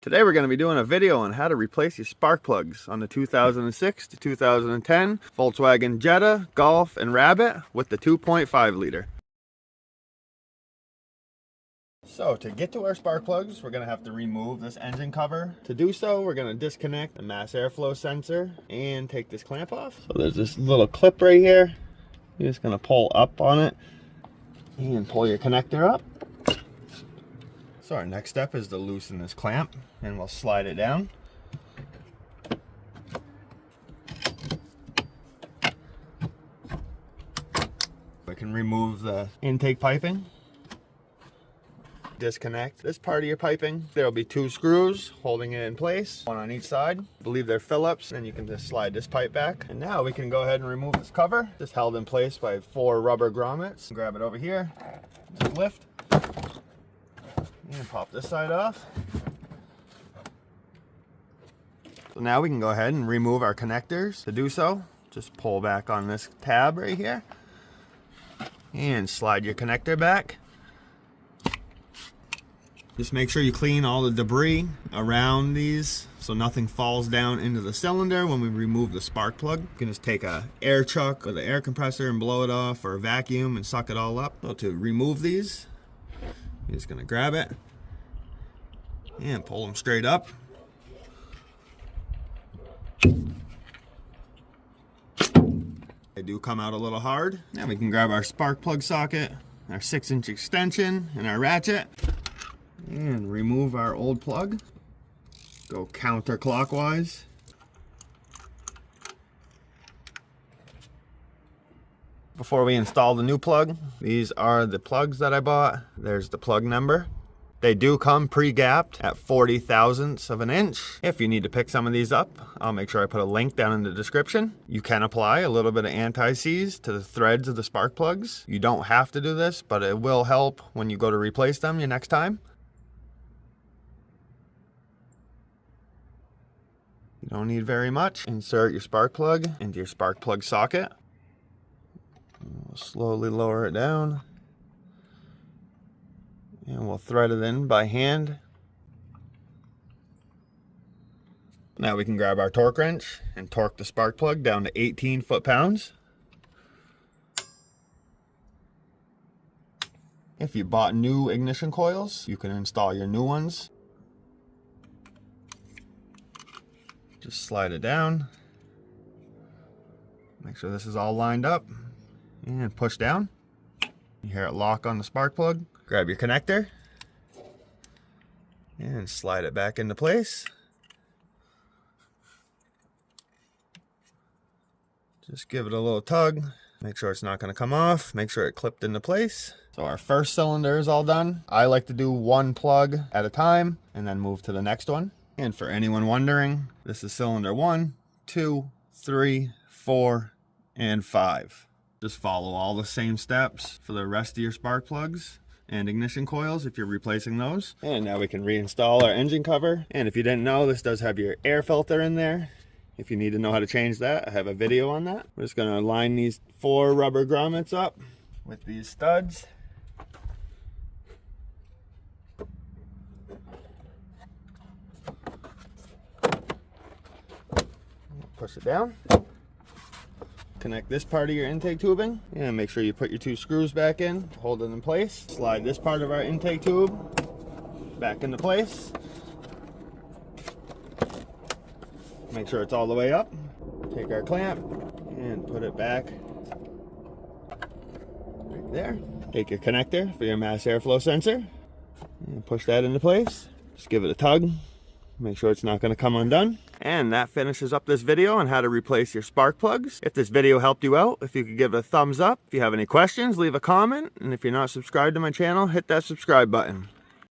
Today we're going to be doing a video on how to replace your spark plugs on the 2006 to 2010 Volkswagen Jetta, Golf, and Rabbit with the 2.5 liter. So to get to our spark plugs, we're going to have to remove this engine cover. To do so, we're going to disconnect the mass airflow sensor and take this clamp off. So there's this little clip right here. You're just going to pull up on it and pull your connector up. So our next step is to loosen this clamp, and we'll slide it down. We can remove the intake piping. Disconnect this part of your piping. There'll be two screws holding it in place, one on each side. I believe they're Phillips, and you can just slide this pipe back. And now we can go ahead and remove this cover. Just held in place by 4 rubber grommets. Grab it over here, just lift, and pop this side off. So now we can go ahead and remove our connectors. To do so, just pull back on this tab right here and slide your connector back. Just make sure you clean all the debris around these so nothing falls down into the cylinder when we remove the spark plug. You can just take a air chuck with an air compressor and blow it off, or a vacuum and suck it all up. So to remove these, you're just going to grab it and pull them straight up. They do come out a little hard. Now we can grab our spark plug socket, our 6-inch extension, and our ratchet, and remove our old plug. Go counterclockwise. Before we install the new plug, these are the plugs that I bought. There's the plug number. They do come pre-gapped at 40 thousandths of an inch. If you need to pick some of these up, I'll make sure I put a link down in the description. You can apply a little bit of anti-seize to the threads of the spark plugs. You don't have to do this, but it will help when you go to replace them your next time. You don't need very much. Insert your spark plug into your spark plug socket. We'll slowly lower it down, and we'll thread it in by hand. Now we can grab our torque wrench and torque the spark plug down to 18 foot-pounds. If you bought new ignition coils, you can install your new ones. Just slide it down. Make sure this is all lined up. And push down. You hear it lock on the spark plug. Grab your connector and slide it back into place. Just give it a little tug. Make sure it's not going to come off. Make sure it clipped into place. So our first cylinder is all done. I like to do one plug at a time and then move to the next one. And for anyone wondering, this is cylinder 1, 2, 3, 4, and 5. Just follow all the same steps for the rest of your spark plugs and ignition coils if you're replacing those. And now we can reinstall our engine cover. And if you didn't know, this does have your air filter in there. If you need to know how to change that, I have a video on that. We're just going to line these 4 rubber grommets up with these studs. Push it down. Connect this part of your intake tubing, and make sure you put your 2 screws back in, hold it in place. Slide this part of our intake tube back into place. Make sure it's all the way up. Take our clamp and put it back right there. Take your connector for your mass airflow sensor and push that into place. Just give it a tug. Make sure it's not going to come undone. And that finishes up this video on how to replace your spark plugs. If this video helped you out, if you could give it a thumbs up. If you have any questions, leave a comment. And if you're not subscribed to my channel, hit that subscribe button.